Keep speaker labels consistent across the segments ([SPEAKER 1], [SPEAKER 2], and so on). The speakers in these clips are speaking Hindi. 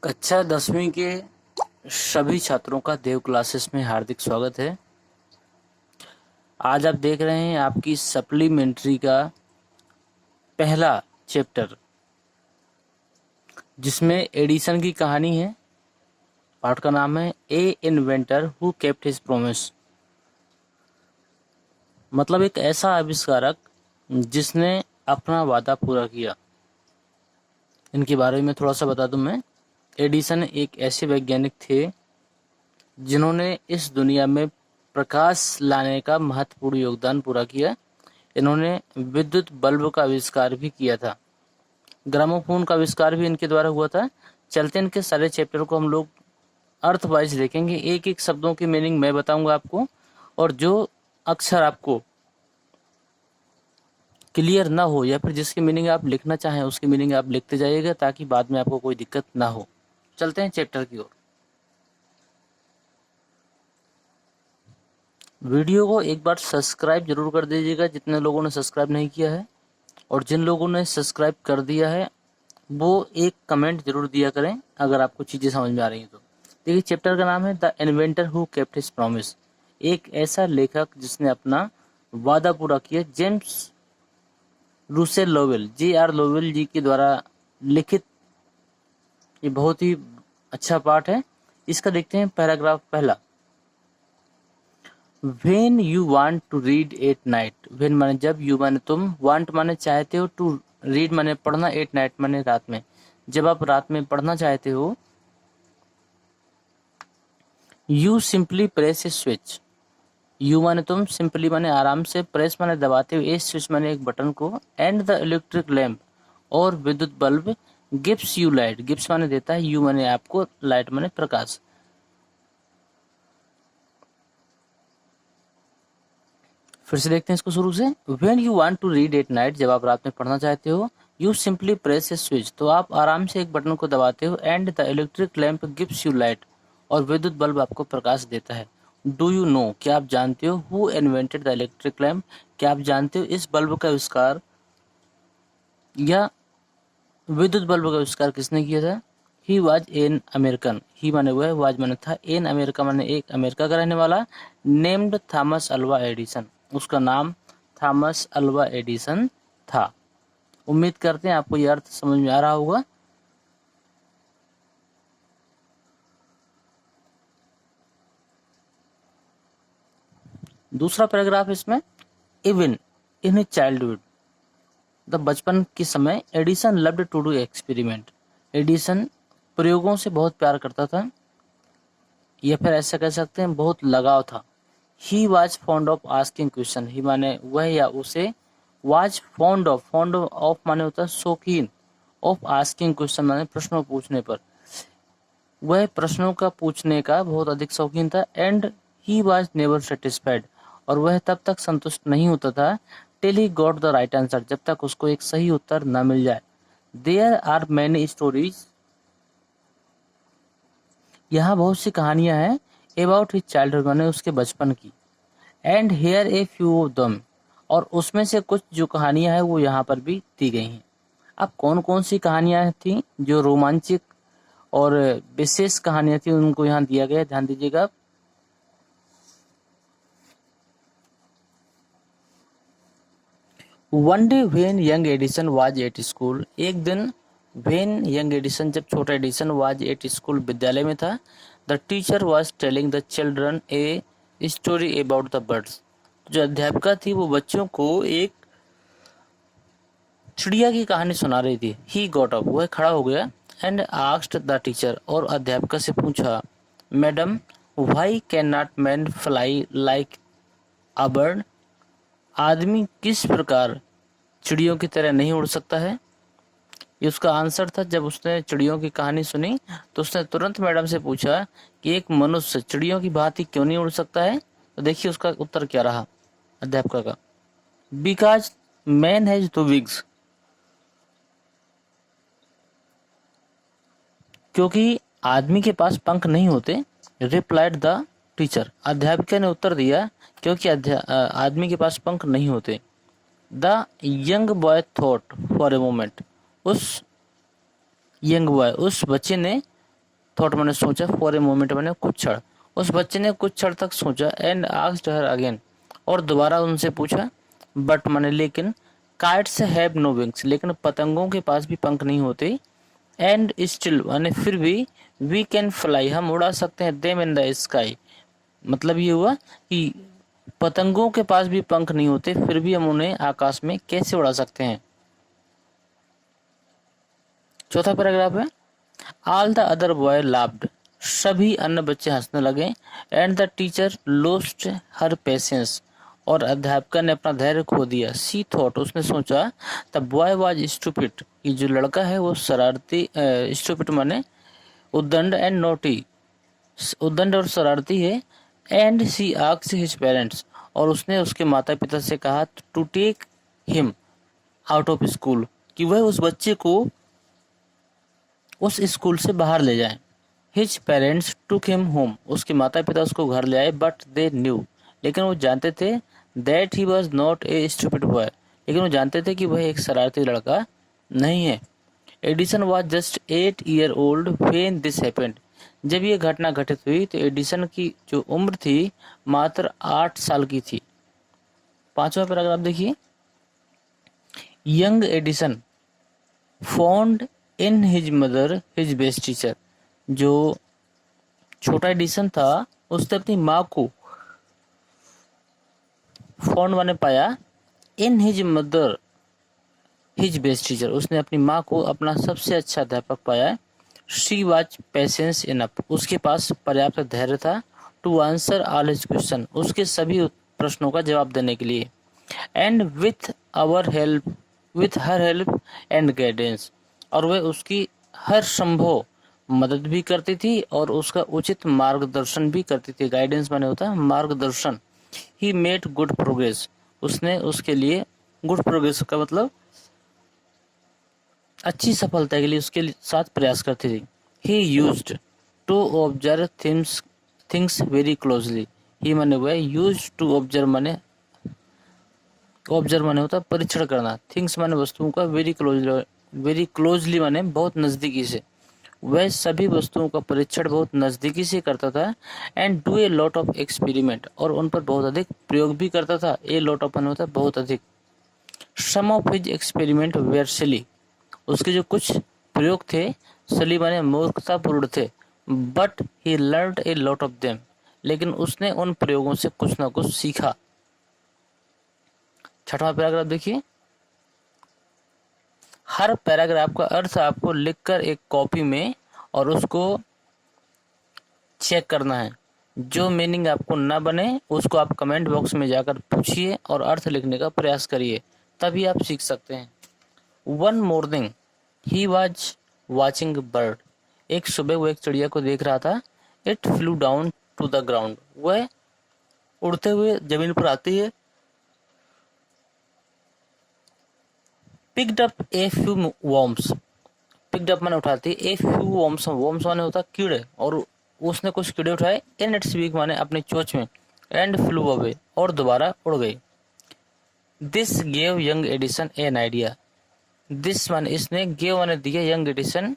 [SPEAKER 1] कक्षा 10वीं के सभी छात्रों का देव क्लासेस में हार्दिक स्वागत है। आज आप देख रहे हैं आपकी सप्लीमेंट्री का पहला चैप्टर, जिसमें एडिसन की कहानी है। पाठ का नाम है a inventor who kept his promise. मतलब एक ऐसा आविष्कारक जिसने अपना वादा पूरा किया। इनके बारे में थोड़ा सा बता दूं मैं। एडिसन एक ऐसे वैज्ञानिक थे जिन्होंने इस दुनिया में प्रकाश लाने का महत्वपूर्ण योगदान पूरा किया। इन्होंने विद्युत बल्ब का आविष्कार भी किया था। ग्रामोफोन का आविष्कार भी इनके द्वारा हुआ था। चलते इनके सारे चैप्टर को हम लोग अर्थ वाइज देखेंगे। एक एक शब्दों की मीनिंग मैं बताऊंगा आपको, और जो अक्षर आपको क्लियर ना हो या फिर जिसकी मीनिंग आप लिखना चाहें उसकी मीनिंग आप लिखते जाइएगा, ताकि बाद में आपको कोई दिक्कत ना हो। चलते हैं चैप्टर की ओर। वीडियो को एक बार सब्सक्राइब जरूर कर दीजिएगा जितने लोगों ने सब्सक्राइब नहीं किया है, और जिन लोगों ने सब्सक्राइब कर दिया है वो एक कमेंट जरूर दिया करें अगर आपको चीज़ें समझ में आ रही हैं तो। देखिए, चैप्टर का नाम है the inventor who kept his promise. एक ऐसा लेखक जिसने अपना वादा पूरा किया। James Russell Lowell, J.R. Lowell ji के द्वारा लिखित ये बहुत ही अच्छा पाठ है। इसका देखते हैं पैराग्राफ पहला। When you want to read at night, when माने जब, you माने तुम, want माने चाहते हो, to read माने पढ़ना, at night माने रात में। जब आप रात में पढ़ना चाहते हो, you simply press a switch। you माने तुम, simply माने आराम से, press माने दबाते हो, a switch माने एक बटन को, and the electric lamp और विद्युत bulb gives you light। gives माने देता है, you माने आपको, light माने प्रकाश। फिर से देखते हैं इसको शुरू से। When you want to read at night, जब आप रात में पढ़ना चाहते हो, you simply press a switch, तो आप आराम से एक बटन को दबाते हो, and the electric lamp gives you light, और विद्युत बल्ब आपको प्रकाश देता है। Do you know, क्या आप जानते हो, who invented the electric lamp, क्या आप जानते हो इस बल्ब का आविष्कार या विद्युत बल्ब का आविष्कार किसने किया था। He was an American, he माने हुआ है, was माने था, an America माने एक अमेरिका का रहने वाला, named थॉमस अल्वा एडिसन, उसका नाम थॉमस अल्वा एडिसन था। उम्मीद करते हैं आपको यह अर्थ समझ में आ रहा होगा। दूसरा पैराग्राफ इसमें, even in his childhood, the बचपन के समय Edison loved to do experiment. Edison प्रयोगों से बहुत प्यार करता था, या फिर ऐसा कह सकते हैं बहुत लगाव था। He was fond of asking question, he माने वह या उसे, वॉज फॉन्ड ऑफ माने होता है शौकीन, ऑफ आस्किंग क्वेश्चन माने प्रश्नों पूछने पर, वह प्रश्नों का पूछने का बहुत अधिक शौकीन था। And he was never satisfied, और वह तब तक संतुष्ट नहीं होता था, till he got the right answer, जब तक उसको एक सही उत्तर न मिल जाए। देयर आर मैनी स्टोरीज, यहाँ बहुत सी कहानियां हैं, अबाउट हिज चाइल्डहुड माने उसके बचपन की, and here a few of them, और उसमें से कुछ जो कहानियां हैं वो यहाँ पर भी दी गई हैं। अब कौन कौन सी कहानियां थी जो रोमांचक और विशेष कहानियां थी उनको यहाँ दिया गया, ध्यान दीजिएगा। One day when young Edison was at school, एक दिन व्हेन यंग एडिसन, जब छोटा एडिसन, वाज एट स्कूल, विद्यालय में था, the teacher was telling the children a story about the birds, जो अध्यापिका थी वो बच्चों को एक चिड़िया की कहानी सुना रही थी। ही गॉट अप, वह खड़ा हो गया, एंड आस्क्ड द टीचर, और अध्यापिका से पूछा, madam why can not man fly like a bird, आदमी किस प्रकार चिड़ियों की तरह नहीं उड़ सकता है। ये उसका आंसर था। जब उसने चिड़ियों की कहानी सुनी तो उसने तुरंत मैडम से पूछा कि एक मनुष्य चिड़ियों की भांति क्यों नहीं उड़ सकता है। तो देखिए उसका उत्तर क्या रहा अध्यापिका का, because man has two wings, क्योंकि आदमी के पास पंख नहीं होते। रिप्लाइड द टीचर, अध्यापिका ने उत्तर दिया, क्योंकि आदमी के पास पंख नहीं होते। The young boy thought for a moment, उस यंग बॉय, उस बच्चे ने थॉट मैंने सोचा, फॉर ए मोमेंट मैंने कुछ क्षण, उस बच्चे ने कुछ क्षण तक सोचा, एंड आस्क्ड हर अगेन, और दोबारा उनसे पूछा, बट मैंने लेकिन, काइट्स हैव नो विंग्स, लेकिन पतंगों के पास भी पंख नहीं होते, एंड स्टिल मैंने फिर भी, वी कैन फ्लाई, हम उड़ा सकते हैं, देम इन द स्काई, मतलब ये हुआ कि पतंगों के पास भी पंख नहीं होते, फिर भी हम उन्हें आकाश में कैसे उड़ा सकते हैं। चौथा पैराग्राफ है, all the other boy laughed, सभी अन्य बच्चे हंसने लगे, and the teacher lost her patience, और अध्यापिका ने अपना धैर्य खो दिया। सी थॉट, उसने सोचा, द बॉय वाज स्टूपिड, कि जो लड़का है वो शरारती, स्टूपिड माने उद्दंड, एंड नोटी, उद्दंड और शरारती है, and she asked his parents, और उसने उसके माता पिता से कहा, to take him out of school, कि वह उस बच्चे को उस स्कूल से बाहर ले जाएं। His parents took him home, उसके माता पिता उसको घर ले आए, बट दे न्यू, लेकिन वो जानते थे, that he was not a stupid boy, लेकिन वो जानते थे कि वह एक शरारती लड़का नहीं है। Edison was just 8 year old when this happened, जब ये घटना घटित हुई तो एडिसन की जो उम्र थी मात्र 8 साल की थी। पांचवा पैराग्राफ देखिए, young Edison found in his mother his best teacher, जो छोटा एडिसन था उसने अपनी माँ को, फाउंड माने पाया, in his mother his best teacher, उसने अपनी माँ को अपना सबसे अच्छा अध्यापक पाया। शी वाज पेशेंस इनफ, उसके पास पर्याप्त धैर्य था, to answer all his question, उसके सभी प्रश्नों का जवाब देने के लिए, and with her help and guidance, और वह उसकी हर संभव मदद भी करती थी और उसका उचित मार्गदर्शन भी करती थी। गाइडेंस माने होता है मार्गदर्शन। ही मेड गुड प्रोग्रेस, उसने उसके लिए, गुड प्रोग्रेस का मतलब अच्छी सफलता के लिए उसके साथ प्रयास करती थी। He used to observe things very closely, he माने वह, यूज टू ऑब्जर्व माने, ऑब्जर्व माने होता है परीक्षण करना, थिंग्स माने वस्तुओं का, वेरी क्लोजली माने बहुत नजदीकी से, वह सभी वस्तुओं का परीक्षण बहुत नजदीकी से करता था, and do a lot of experiment, और उन पर बहुत अधिक प्रयोग भी करता था। ए लॉट ऑफ माने होता है बहुत अधिक। सम ऑफ हिज एक्सपेरिमेंट वेयर सिली, उसके जो कुछ प्रयोग थे, सिली माने मूर्खतापूर्ण थे, but he learned A lot of them, लेकिन उसने उन प्रयोगों से कुछ ना कुछ सीखा। छठवां पैराग्राफ देखिए, हर पैराग्राफ का अर्थ आपको लिखकर एक कॉपी में और उसको चेक करना है। जो मीनिंग आपको ना बने उसको आप कमेंट बॉक्स में जाकर पूछिए और अर्थ लिखने का प्रयास करिए, तभी आप सीख सकते हैं। One morning he was watching bird, एक सुबह वो एक चिड़िया को देख रहा था। It flew down to the ground, वह उड़ते हुए जमीन पर आती है। Picked up a few worms, picked up माने उठाती, ए फ्यू वॉर्म्स, वॉर्म्स माने होता कीड़े, और उसने कुछ कीड़े उठाए, इन इट्स बीक माने अपनी चोंच में, एंड फ्लू अवे, और दोबारा उड़ गई। This gave young Edison an idea, this माने इसने, गेव माने दिया, यंग एडिसन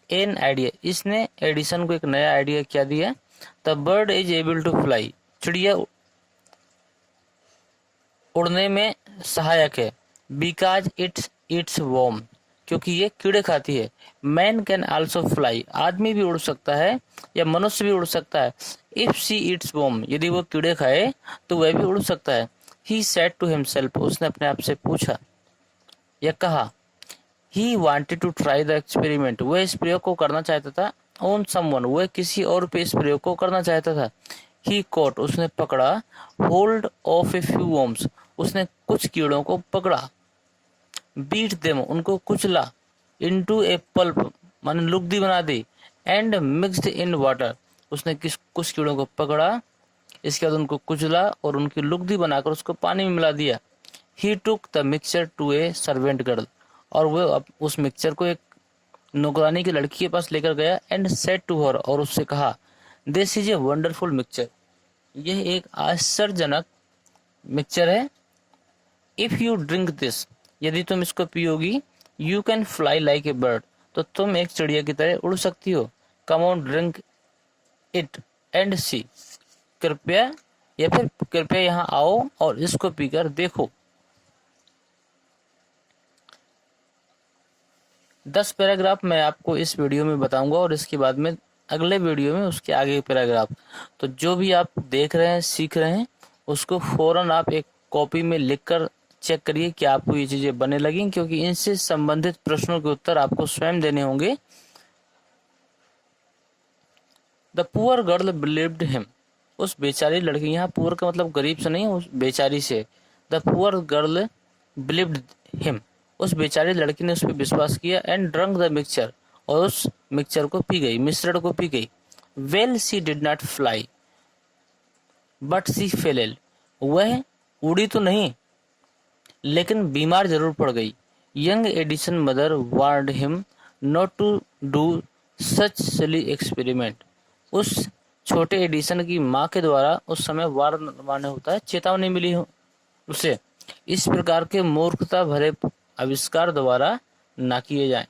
[SPEAKER 1] एन आइडिया, इसने एडिसन को एक नया आइडिया क्या दिया। The bird is able to fly, चिड़िया उड़ने में सहायक है। बिकॉज इट्स वॉर्म, क्योंकि ये कीड़े खाती है। मैन कैन आल्सो फ्लाई, आदमी भी उड़ सकता है या मनुष्य भी उड़ सकता है। इफ सी इट्स वॉर्म, यदि वो कीड़े खाए तो वह भी उड़ सकता है। ही सेड टू हिमसेल्फ, उसने अपने आप से पूछा या कहा। He wanted to try the experiment, वह इस प्रयोग को करना चाहता था। ऑन समवन, वह किसी और पे इस प्रयोग को करना चाहता था। ही कॉट, उसने पकड़ा। Hold of A few worms, उसने कुछ कीड़ों को पकड़ा। बीट देम, उनको कुचला। इनटू ए पल्प, माने लुगदी बना दी। एंड मिक्स्ड इन वाटर, उसने कुछ कीड़ों को पकड़ा, इसके बाद उनको कुचला और उनकी लुगदी बनाकर उसको पानी में मिला दिया। He took the mixture to a servant girl, और वह उस मिक्सचर को एक नौकरानी की लड़की के पास लेकर गया। एंड सेड टू हर, और उससे कहा, this is a wonderful mixture, यह एक आश्चर्यजनक मिक्सचर है। इफ यू ड्रिंक दिस, यदि तुम इसको पियोगी, you can fly like a bird, तो तुम एक चिड़िया की तरह उड़ सकती हो। Come on drink it and see, कृपया या फिर कृपया यहाँ आओ और इसको पीकर देखो। 10 पैराग्राफ मैं आपको इस वीडियो में बताऊंगा और इसके बाद में अगले वीडियो में उसके आगे पैराग्राफ। तो जो भी आप देख रहे हैं, सीख रहे हैं, उसको फौरन आप एक कॉपी में लिखकर चेक करिए कि आपको ये चीजें बनने लगी, क्योंकि इनसे संबंधित प्रश्नों के उत्तर आपको स्वयं देने होंगे। The poor girl believed him, उस बेचारी लड़की, यहाँ पुअर का मतलब गरीब से नहीं, उस बेचारी से। The poor girl believed him, उस बेचारी लड़की ने उस पर विश्वास किया। एंड ड्रंक द मिक्सचर, और उस मिक्सचर को पी गई, मिश्रण को पी गई। Well she did not fly but she fell ill, वह उड़ी तो नहीं लेकिन बीमार जरूर पड़ गई। Young Edison mother warned him not to do such silly experiment, उस छोटे एडिसन की माँ के द्वारा उस समय वार्न माने होता है चेतावनी मिली हो उसे, इस प्रकार के मूर्खता भरे आविष्कार दोबारा ना किए जाएं।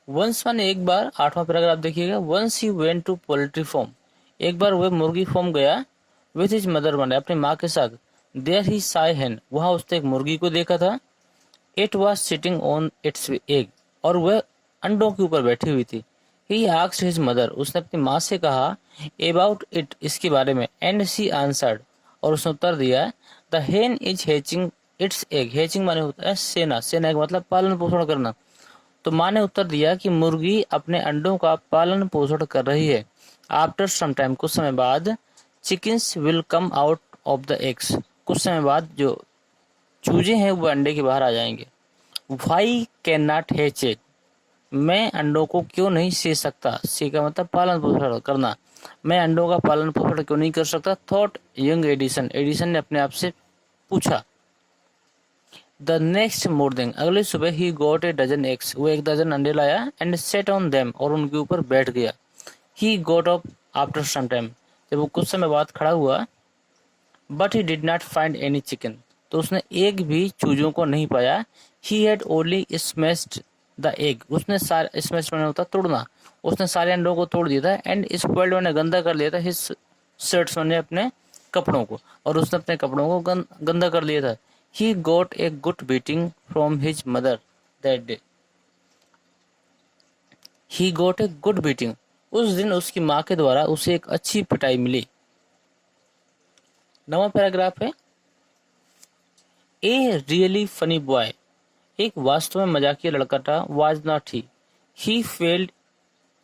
[SPEAKER 1] वंस माने एक बार, 8वां पैराग्राफ देखिएगा। Once he went to poultry farm, एक बार वह मुर्गी फार्म गया। विथ हिज मदर माने अपनी माँ के साथ। देयर ही साय हैन, वहां उसने एक मुर्गी को देखा था। It was sitting on it's egg, और वह अंडों के ऊपर बैठी हुई थी। ही आस्क्ड हिज मदर, उसने अपनी माँ से कहा अबाउट इट, इसके बारे में। एंड शी आंसर्ड, और उसने उत्तर दिया द हेन is hatching it's egg, hatching माने होता है सेना, सेना का मतलब पालन पोषण करना। तो माँ ने उत्तर दिया कि मुर्गी अपने अंडों का पालन पोषण कर रही है। आफ्टर सम टाइम, कुछ समय बाद। Chickens will come out of the eggs, कुछ समय बाद जो चूजे हैं वो अंडे के बाहर आ जाएंगे। Why can not hatch egg, मैं अंडों को क्यों नहीं से सकता, से का मतलब पालन पोषण करना, मैं अंडों का पालन पोषण क्यों नहीं कर सकता। थॉट यंग एडिसन, एडिसन ने अपने आप से पूछा। द नेक्स्ट मॉर्निंग, अगली सुबह, he got a dozen eggs, वो 1 दर्जन अंडे लाया। एंड सेट ऑन देम, और उनके ऊपर बैठ गया। He got up after some time, जब वो कुछ समय बाद खड़ा हुआ। But he did not find any chicken, तो उसने एक भी चूजों को नहीं पाया। He had only smashed the egg, उसने सारे, स्मैश मैंने होता तोड़ना, उसने सारे अंडों को तोड़ दिया था। एंड स्पॉइल्ड मैंने गंदा कर लिया था। हिज शर्ट्स मैंने अपने कपड़ों को, और उसने अपने कपड़ों को गंदा कर लिया था। ही got a good beating from his mother that day, he got a good beating, उस दिन उसकी माँ के द्वारा उसे एक अच्छी पिटाई मिली। 9वां पैराग्राफ है। ए रियली फनी बॉय, एक वास्तव में मजाकिया लड़का था। Was not he failed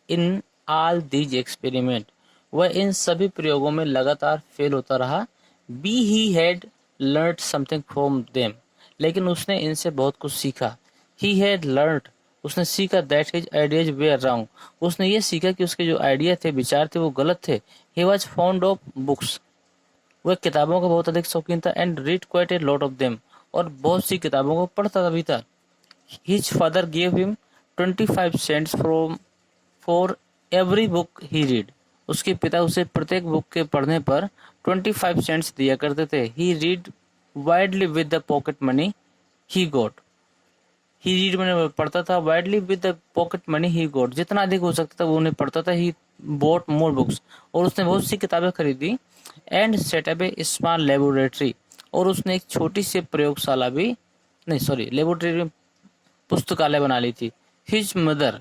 [SPEAKER 1] in all these experiment, वह इन सभी प्रयोगों में लगातार फेल होता रहा। Be he had learned something from them, लेकिन उसने इनसे बहुत कुछ सीखा। ही हैड लर्नड, उसने सीखा that his ideas were wrong, उसने ये सीखा कि उसके जो आइडिया थे, विचार थे, वो गलत थे। He was fond of books, वह किताबों का बहुत अधिक शौकीन था। And read quite a lot of them, और बहुत सी किताबों को पढ़ता भी था। His father give him 25 cents for every book he read, उसके पिता उसे प्रत्येक बुक के पढ़ने पर 25 सेंट्स दिया करते थे। He read widely with the pocket money he got, he read मैंने पढ़ता था, widely with the pocket money he got, जितना अधिक हो सकता था वो उन्हें पढ़ता था। ही बॉट मोर बुक्स, और उसने बहुत सी किताबें खरीदी। And set up A small laboratory, और उसने एक छोटी सी प्रयोगशाला भी, नहीं सॉरी, लेबोरेटरी में पुस्तकालय बना ली थी। His mother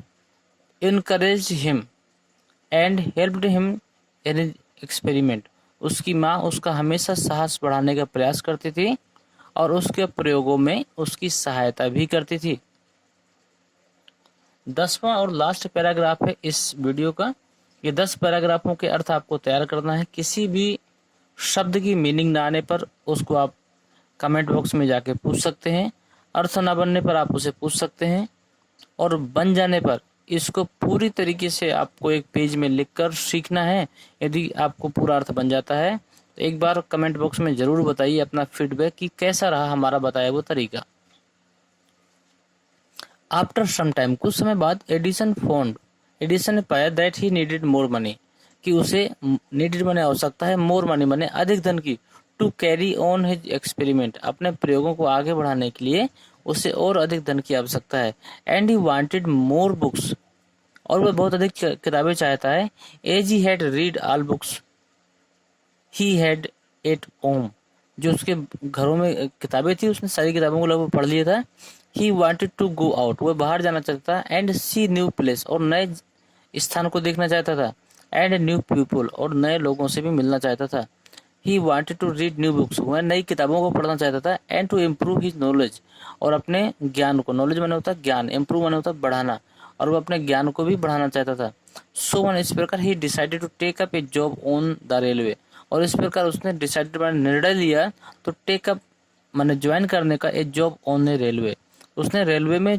[SPEAKER 1] encourage him and helped him in experiment, उसकी माँ उसका हमेशा साहस बढ़ाने का प्रयास करती थी और उसके प्रयोगों में उसकी सहायता भी करती थी। 10वां और लास्ट पैराग्राफ है इस वीडियो का। ये 10 पैराग्राफों के अर्थ आपको तैयार करना है। किसी भी शब्द की मीनिंग ना आने पर उसको आप कमेंट बॉक्स में जाके पूछ सकते हैं, अर्थ ना बनने पर आप उसे पूछ सकते हैं, और बन जाने पर इसको पूरी तरीके से आपको एक पेज में लिखकर सीखना है। यदि आपको पूरा अर्थ बन जाता है तो एक बार कमेंट बॉक्स में जरूर बताइए अपना फीडबैक कि कैसा रहा हमारा बताया वो तरीका। आफ्टर सम टाइम, कुछ समय बाद, एडिसन ने पाया that he needed more money, कि उसे नीडेड माने आवश्यकता है, मोर मनी माने अधिक धन की, to carry on his experiment, अपने प्रयोगों को आगे बढ़ाने के लिए उसे और अधिक धन की आवश्यकता है। And he wanted more books, और वह बहुत अधिक किताबें चाहता है। As he had read all books he had at home, जो उसके घरों में किताबें थी उसने सारी किताबों को लगभग पढ़ लिया था। He wanted to go out, वह बाहर जाना चाहता था। एंड सी न्यू प्लेस, और नए स्थान को देखना चाहता था। एंड न्यू पीपल, और नए लोगों से भी मिलना चाहता था। He wanted to read new books, वह नई किताबों को पढ़ना चाहता था। And to improve his knowledge, और अपने ज्ञान को, नॉलेज माने होता है ज्ञान, इम्प्रूव माने होता है बढ़ाना, और वह अपने ज्ञान को भी बढ़ाना चाहता था। सो वन इस प्रकार he decided to take up a job on the railway, और इस प्रकार उसने डिसाइडेड माने निर्णय लिया, तो टेक अप माने ज्वाइन करने का, ए जॉब ऑन ए रेलवे, उसने रेलवे में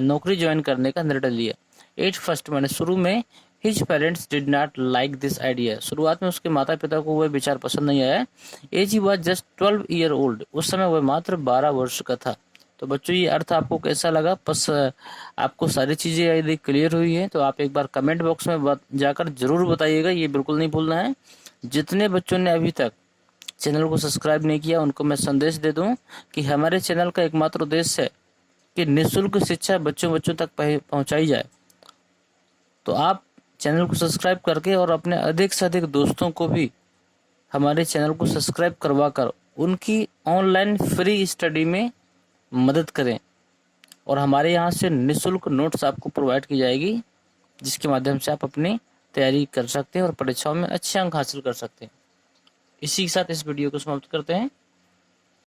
[SPEAKER 1] नौकरी ज्वाइन करने का निर्णय लिया। एट फर्स्ट माने शुरू में, his parents did not like this idea, शुरुआत में उसके माता पिता को वह विचार पसंद नहीं आया। As he was just 12 year old, उस समय वह मात्र 12 वर्ष का था। तो बच्चों ये अर्थ आपको कैसा लगा? बस आपको सारी चीज़ें यदि क्लियर हुई है तो आप एक बार कमेंट बॉक्स में जाकर जरूर बताइएगा, ये बिल्कुल नहीं भूलना है। जितने बच्चों ने अभी तक चैनल को सब्सक्राइब नहीं किया उनको मैं संदेश दे दूं कि हमारे चैनल का एकमात्र उद्देश्य है कि निःशुल्क शिक्षा बच्चों बच्चों तक पहुंचाई जाए। तो आप चैनल को सब्सक्राइब करके और अपने अधिक से अधिक दोस्तों को भी हमारे चैनल को सब्सक्राइब करवाकर उनकी ऑनलाइन फ्री स्टडी में मदद करें। और हमारे यहाँ से निःशुल्क नोट्स आपको प्रोवाइड की जाएगी, जिसके माध्यम से आप अपनी तैयारी कर सकते हैं और परीक्षाओं में अच्छे अंक हासिल कर सकते हैं। इसी के साथ इस वीडियो को समाप्त करते हैं।